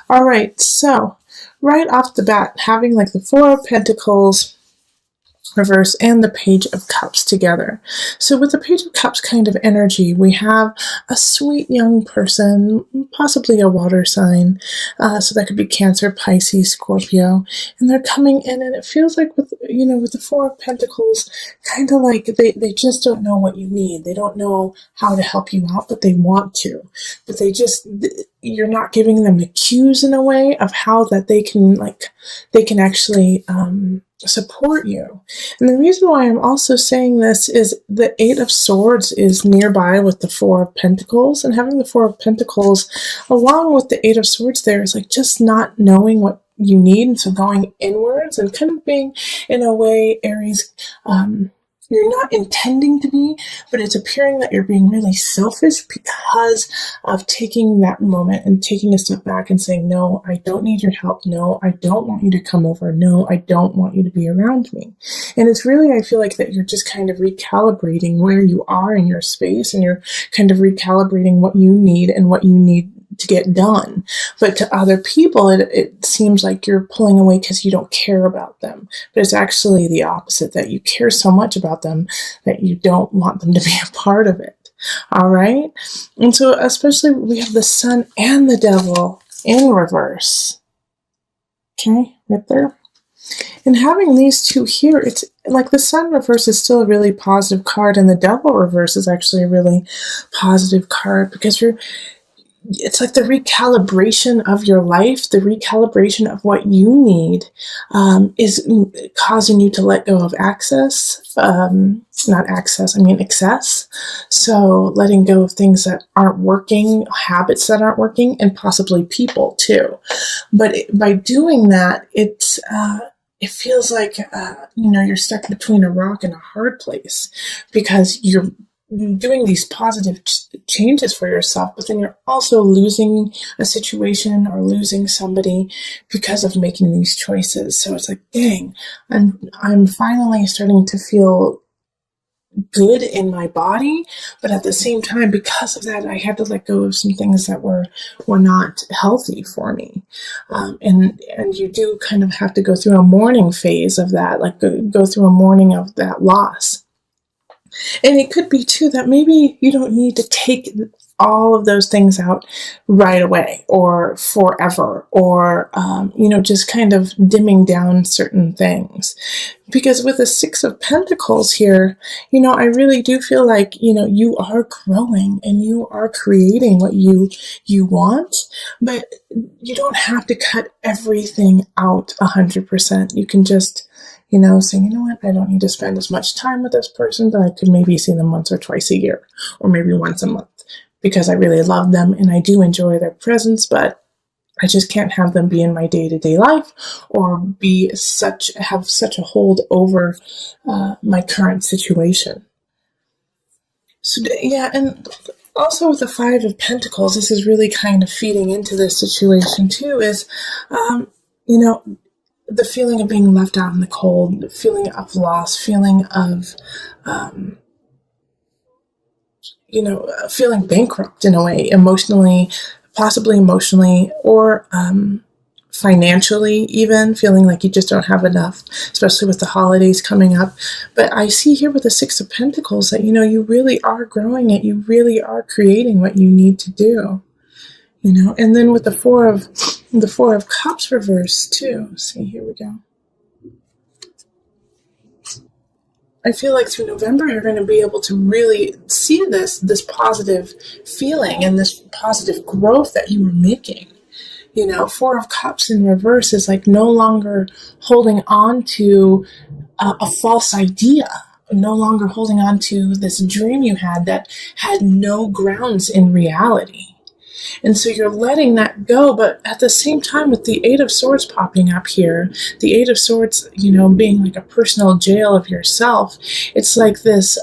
All right, so right off the bat, having like the Four of Pentacles reverse and the Page of Cups together. So with the Page of Cups kind of energy, we have a sweet young person, possibly a water sign. So that could be Cancer, Pisces, Scorpio, and they're coming in, and it feels like with the Four of Pentacles, kind of like they just don't know what you need. They don't know how to help you out, but they want to. But you're not giving them the cues in a way of how that they can actually support you. And the reason why I'm also saying this is the Eight of Swords is nearby with the Four of Pentacles, and having the Four of Pentacles along with the Eight of Swords there is like just not knowing what you need, and so going inwards and kind of being, in a way, Aries, you're not intending to be, but it's appearing that you're being really selfish because of taking that moment and taking a step back and saying, no, I don't need your help. No, I don't want you to come over. No, I don't want you to be around me. And it's really, I feel like that you're just kind of recalibrating where you are in your space, and you're kind of recalibrating what you need and what you need to get done. But to other people, it seems like you're pulling away because you don't care about them. But it's actually the opposite, that you care so much about them that you don't want them to be a part of it. All right? And so especially we have the Sun and the Devil in reverse. Okay, right there. And having these two here, it's like the Sun reverse is still a really positive card, and the Devil reverse is actually a really positive card, because it's like the recalibration of your life, the recalibration of what you need, is causing you to let go of excess. So letting go of things that aren't working, habits that aren't working, and possibly people too. But by doing that, it feels like, you're stuck between a rock and a hard place, because you're doing these positive changes for yourself, but then you're also losing a situation or losing somebody because of making these choices. So it's like, dang, I'm finally starting to feel good in my body, but at the same time, because of that, I had to let go of some things that were not healthy for me. And you do kind of have to go through a mourning phase of that, like go through a mourning of that loss. And it could be too that maybe you don't need to take all of those things out right away or forever, or, just kind of dimming down certain things. Because with the Six of Pentacles here, I really do feel like, you are growing and you are creating what you want, but you don't have to cut everything out 100%. You can just say, what, I don't need to spend as much time with this person, but I could maybe see them once or twice a year, or maybe once a month, because I really love them and I do enjoy their presence, but I just can't have them be in my day-to-day life or have such a hold over my current situation. So yeah, and also with the Five of Pentacles, this is really kind of feeding into this situation too, is, the feeling of being left out in the cold, the feeling of loss, feeling of, feeling bankrupt in a way, emotionally, possibly emotionally, or financially even, feeling like you just don't have enough, especially with the holidays coming up. But I see here with the Six of Pentacles that, you really are growing it. You really are creating what you need to do. And then with the Four of Cups reverse too. See, here we go. I feel like through November, you're going to be able to really see this positive feeling and this positive growth that you were making. Four of Cups in reverse is like no longer holding on to a false idea, no longer holding on to this dream you had that had no grounds in reality. And so you're letting that go, but at the same time, with the Eight of Swords popping up here, the Eight of Swords, being like a personal jail of yourself, it's like this,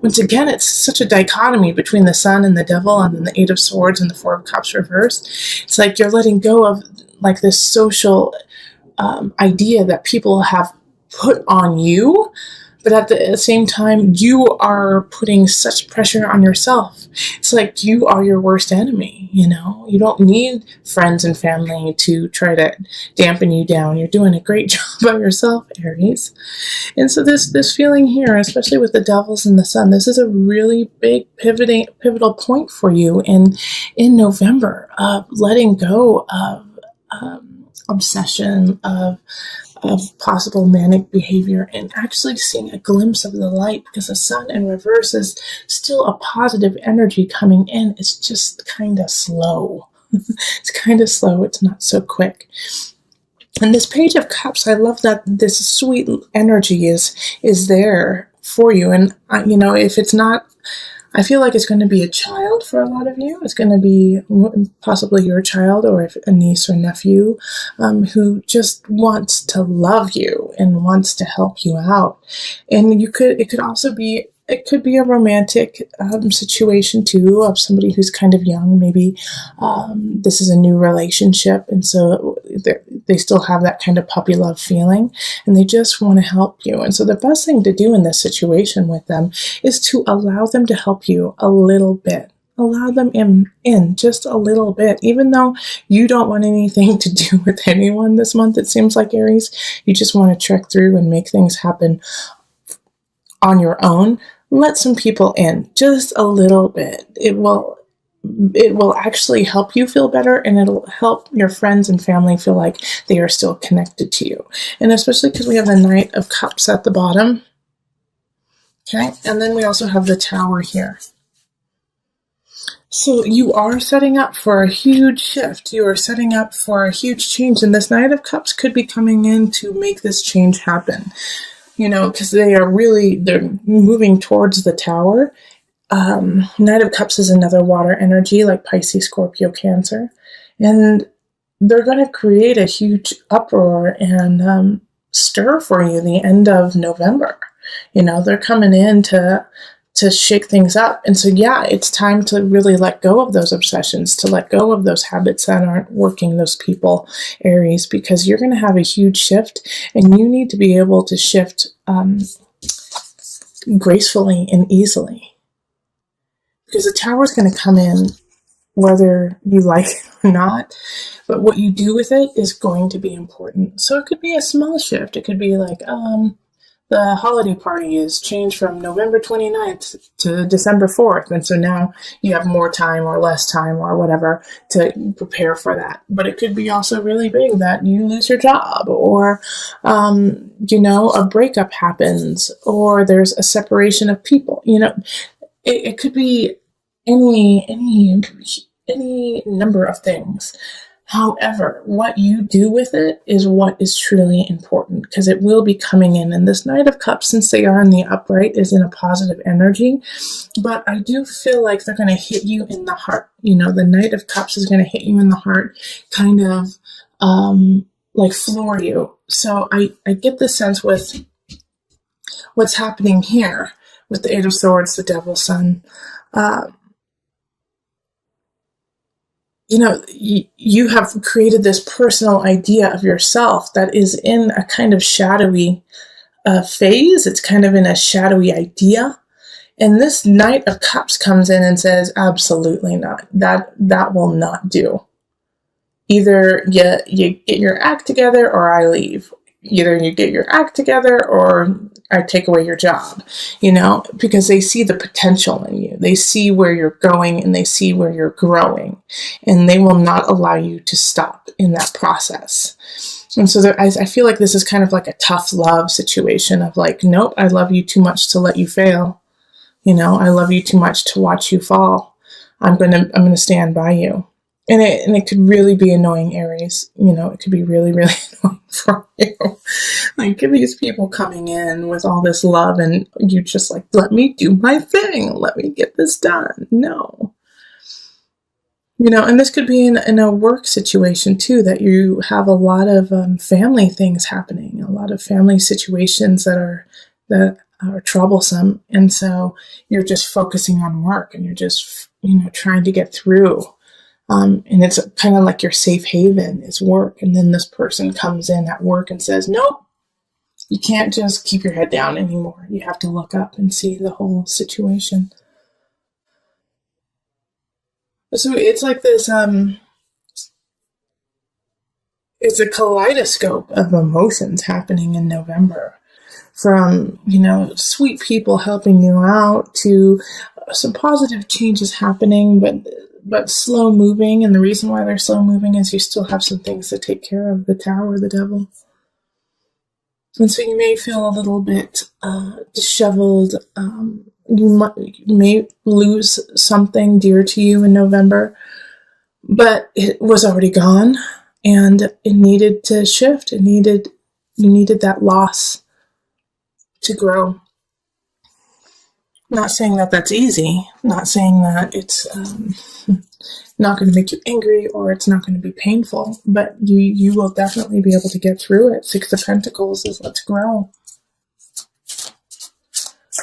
once again, it's such a dichotomy between the Sun and the Devil, and then the Eight of Swords and the Four of Cups reversed. It's like you're letting go of like this social idea that people have put on you, but at the same time, you are putting such pressure on yourself. It's like you are your worst enemy, you know? You don't need friends and family to try to dampen you down. You're doing a great job by yourself, Aries. And so this feeling here, especially with the devils and the sun, this is a really big pivotal point for you in November of letting go of obsession, of possible manic behavior, and actually seeing a glimpse of the light, because the sun in reverse is still a positive energy coming in. It's just kind of slow. It's kind of slow. It's not so quick. And this Page of Cups, I love that this sweet energy is there for you. And, you know, if it's not, I feel like it's going to be a child for a lot of you. It's going to be possibly your child, or if a niece or nephew who just wants to love you and wants to help you out. And it could be a romantic situation too, of somebody who's kind of young. Maybe this is a new relationship, and so they still have that kind of puppy love feeling, and they just want to help you. And so the best thing to do in this situation with them is to allow them to help you a little bit. Allow them in just a little bit, even though you don't want anything to do with anyone this month. It seems like, Aries, you just want to trek through and make things happen on your own. Let some people in just a little bit. It will actually help you feel better, and it'll help your friends and family feel like they are still connected to you. And especially because we have the Knight of Cups at the bottom. Okay, and then we also have the Tower here. So you are setting up for a huge shift. You are setting up for a huge change, and this Knight of Cups could be coming in to make this change happen. You know, because they're moving towards the Tower. Knight of Cups is another water energy, like Pisces, Scorpio, Cancer. And they're going to create a huge uproar and stir for you the end of November. You know, they're coming in to shake things up. And so, yeah, it's time to really let go of those obsessions, to let go of those habits that aren't working, those people, Aries, because you're going to have a huge shift, and you need to be able to shift gracefully and easily. Because the Tower is going to come in whether you like it or not, but what you do with it is going to be important. So it could be a small shift. It could be like, the holiday party is changed from November 29th to December 4th. And so now you have more time or less time or whatever to prepare for that. But it could be also really big that you lose your job, or, you know, a breakup happens, or there's a separation of people. You know, it could be any number of things. However, what you do with it is what is truly important, because it will be coming in. And this Knight of Cups, since they are in the upright, is in a positive energy. But I do feel like they're going to hit you in the heart. You know, the Knight of Cups is going to hit you in the heart, kind of like floor you. So I get the sense with what's happening here with the Eight of Swords, the Devil, Sun. You know, you have created this personal idea of yourself that is in a kind of shadowy phase. It's kind of in a shadowy idea. And this Knight of Cups comes in and says, absolutely not. That will not do. Either you get your act together, or I leave. Either you get your act together, or I take away your job, you know, because they see the potential in you. They see where you're going, and they see where you're growing, and they will not allow you to stop in that process. And so I feel like this is kind of like a tough love situation of like, nope, I love you too much to let you fail. You know, I love you too much to watch you fall. I'm going to stand by you. And it could really be annoying, Aries. You know, it could be really, really annoying for you. Like, these people coming in with all this love, and you just like, let me do my thing. Let me get this done. No. You know, and this could be in a work situation too, that you have a lot of family things happening, a lot of family situations that are troublesome. And so you're just focusing on work, and you're just, you know, trying to get through. And it's kind of like your safe haven is work. And then this person comes in at work and says, nope, You can't just keep your head down anymore. You have to look up and see the whole situation. So it's like this, it's a kaleidoscope of emotions happening in November. From, sweet people helping you out to some positive changes happening, but slow moving. And the reason why they're slow moving is you still have some things to take care of, the tower, the devil. And so you may feel a little bit disheveled. You may lose something dear to you in November, but it was already gone, and it needed to shift. You needed that loss to grow. Not saying that that's easy. Not saying that it's not going to make you angry or it's not going to be painful, but you will definitely be able to get through it. Six of Pentacles is let's grow.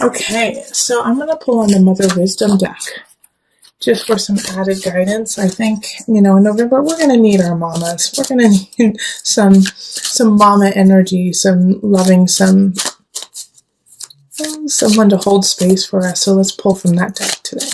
Okay, so I'm going to pull on the Mother Wisdom deck just for some added guidance. I think, in November, we're going to need our mamas. We're going to need some mama energy, some loving, someone to hold space for us. So let's pull from that deck today.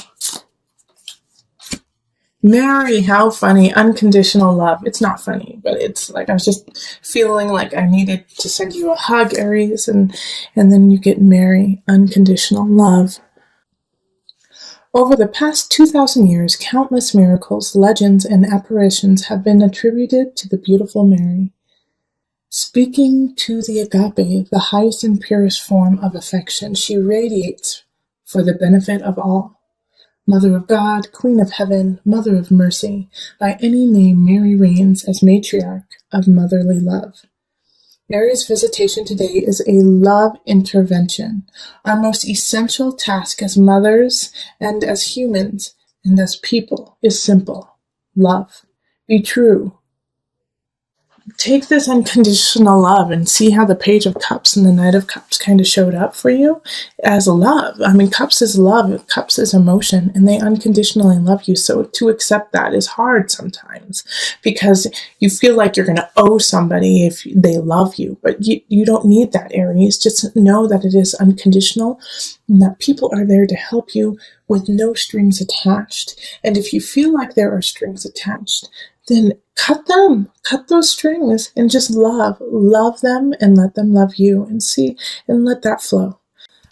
Mary, how funny. Unconditional love. It's not funny, but it's like I was just feeling like I needed to send you a hug, Aries, and then you get Mary, unconditional love. Over the past 2,000 years, countless miracles, legends, and apparitions have been attributed to the beautiful Mary. Speaking to the agape, the highest and purest form of affection, she radiates for the benefit of all. Mother of God, Queen of Heaven, Mother of Mercy, by any name Mary reigns as matriarch of motherly love. Mary's visitation today is a love intervention, our most essential task as mothers and as humans and as people is simple. Love. Be true. Take this unconditional love and see how the Page of Cups and the Knight of Cups kind of showed up for you as love. I mean, Cups is love, Cups is emotion, and they unconditionally love you. So to accept that is hard sometimes because you feel like you're going to owe somebody if they love you. But you don't need that, Aries. Just know that it is unconditional and that people are there to help you with no strings attached. And if you feel like there are strings attached, then cut those strings and just love them and let them love you and let that flow.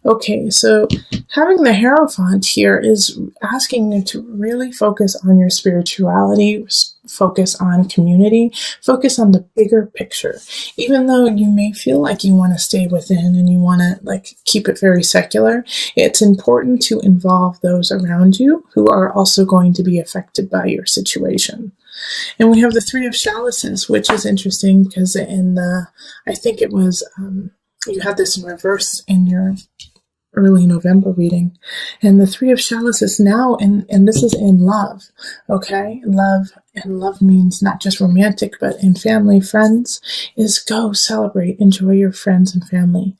Okay, so having the Hierophant here is asking you to really focus on your spirituality, focus on community, focus on the bigger picture. Even though you may feel like you want to stay within and you want to keep it very secular, it's important to involve those around you who are also going to be affected by your situation. And we have the Three of Chalices, which is interesting because I think it was, you had this in reverse in your early November reading. And the Three of Chalices now, and this is in love, okay? Love means not just romantic, but in family, friends, is go celebrate, enjoy your friends and family.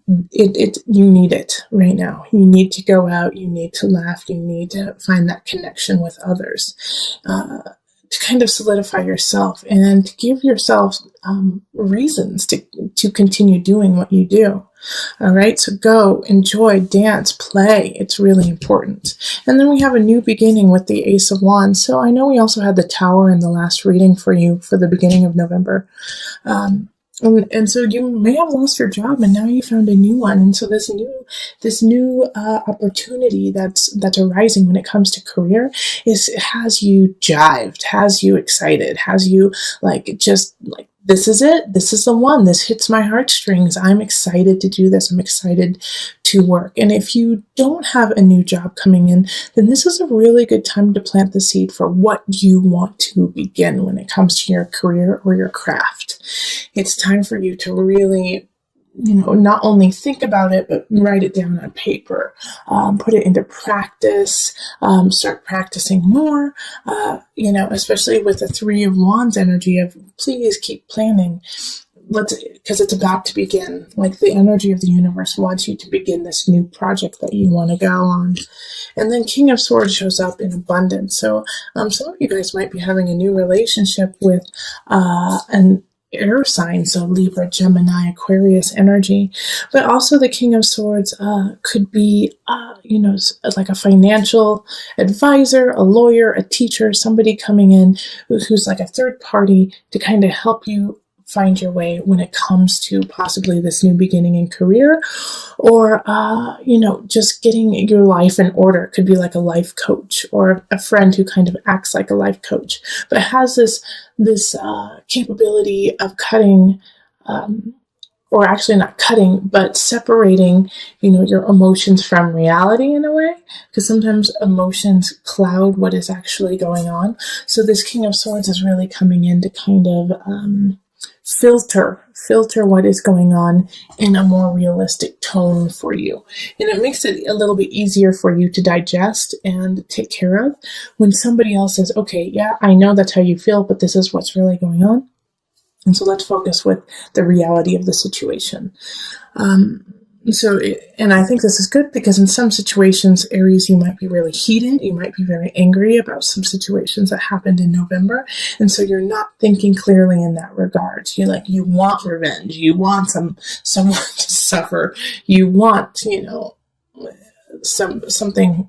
You need it right now. You need to go out, you need to laugh, you need to find that connection with others. To kind of solidify yourself and to give yourself reasons to continue doing what you do. All right, so go, enjoy, dance, play. It's really important. And then we have a new beginning with the Ace of Wands. So I know we also had the Tower in the last reading for you for the beginning of November. And so you may have lost your job and now you found a new one. And so this new opportunity that's arising when it comes to career has you jived, has you excited, has you this is it. This is the one. This hits my heartstrings. I'm excited to do this. I'm excited to work. And if you don't have a new job coming in, then this is a really good time to plant the seed for what you want to begin when it comes to your career or your craft. It's time for you to really, not only think about it, but write it down on paper, put it into practice, start practicing more, especially with the Three of Wands energy of please keep planning. Because it's about to begin. Like the energy of the universe wants you to begin this new project that you want to go on. And then King of Swords shows up in abundance. So some of you guys might be having a new relationship with air signs, so Libra, Gemini, Aquarius energy. But also the King of Swords could be, like a financial advisor, a lawyer, a teacher, somebody coming in who's like a third party to kind of help you find your way when it comes to possibly this new beginning in career, or just getting your life in order. It could be like a life coach or a friend who kind of acts like a life coach, but has this capability of cutting, or actually not cutting, but separating, your emotions from reality in a way, because sometimes emotions cloud what is actually going on. So this King of Swords is really coming in to kind of filter what is going on in a more realistic tone for you. And it makes it a little bit easier for you to digest and take care of when somebody else says, okay, yeah, I know that's how you feel, but this is what's really going on. And so let's focus with the reality of the situation. And I think this is good because in some situations, Aries, you might be really heated. You might be very angry about some situations that happened in November. And so you're not thinking clearly in that regard. You want revenge. You want someone to suffer. You want, something,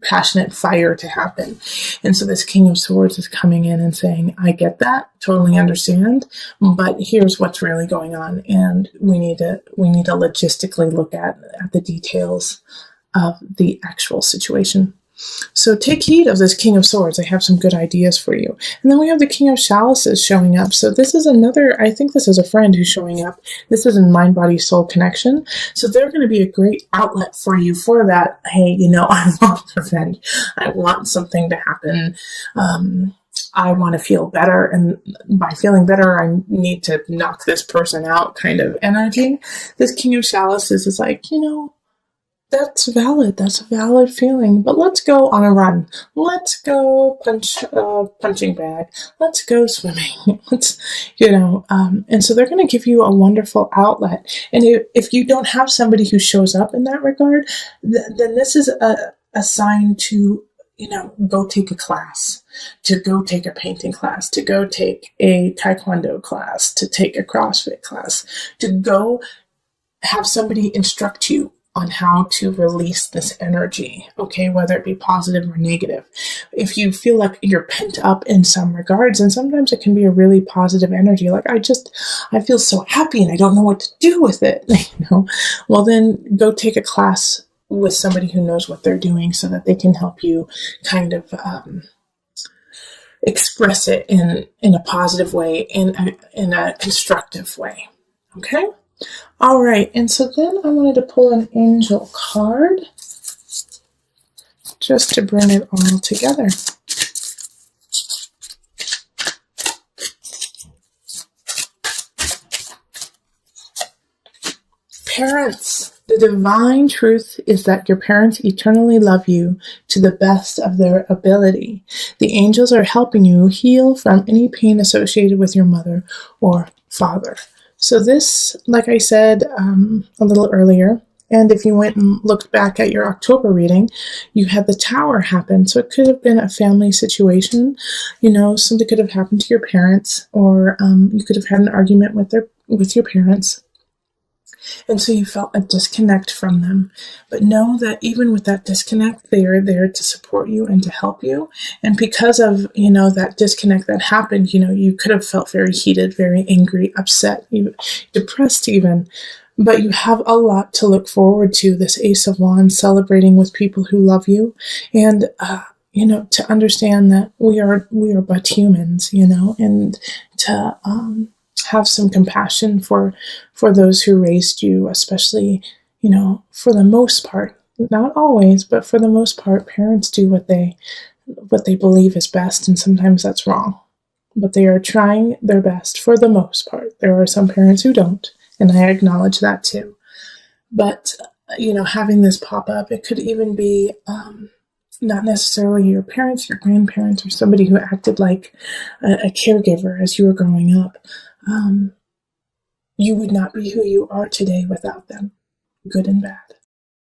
passionate fire to happen. And so this King of Swords is coming in and saying, I get that, totally understand, but here's what's really going on. And we need to logistically look at the details of the actual situation. So take heed of this King of Swords. I have some good ideas for you. And then we have the King of Chalices showing up. So this is I think this is a friend who's showing up. This is a mind, body, soul connection. So they're going to be a great outlet for you for that. Hey, I want revenge. I want something to happen. I want to feel better. And by feeling better, I need to knock this person out kind of energy. This King of Chalices is like, that's valid. That's a valid feeling. But let's go on a run. Let's go punching bag. Let's go swimming. And so they're going to give you a wonderful outlet. And if you don't have somebody who shows up in that regard, then this is a sign to, go take a class, to go take a painting class, to go take a taekwondo class, to take a CrossFit class, to go have somebody instruct you on how to release this energy, okay, whether it be positive or negative. If you feel like you're pent up in some regards, and sometimes it can be a really positive energy, like I feel so happy and I don't know what to do with it, well then go take a class with somebody who knows what they're doing so that they can help you kind of express it in a positive way, in a constructive way, okay? All right, and so then I wanted to pull an angel card just to bring it all together. Parents, the divine truth is that your parents eternally love you to the best of their ability. The angels are helping you heal from any pain associated with your mother or father. So this, like I said a little earlier, and if you went and looked back at your October reading, you had the Tower happen. So it could have been a family situation, something could have happened to your parents, or you could have had an argument with your parents. And so you felt a disconnect from them. But know that even with that disconnect, they are there to support you and to help you. And because of, that disconnect that happened, you could have felt very heated, very angry, upset, even depressed even. But you have a lot to look forward to, this Ace of Wands, celebrating with people who love you. And, to understand that we are but humans, and to have some compassion for those who raised you, especially, for the most part, not always, but for the most part, parents do what they believe is best, and sometimes that's wrong. But they are trying their best for the most part. There are some parents who don't, and I acknowledge that too. But, having this pop up, it could even be not necessarily your parents, your grandparents, or somebody who acted like a caregiver as you were growing up. You would not be who you are today without them, good and bad.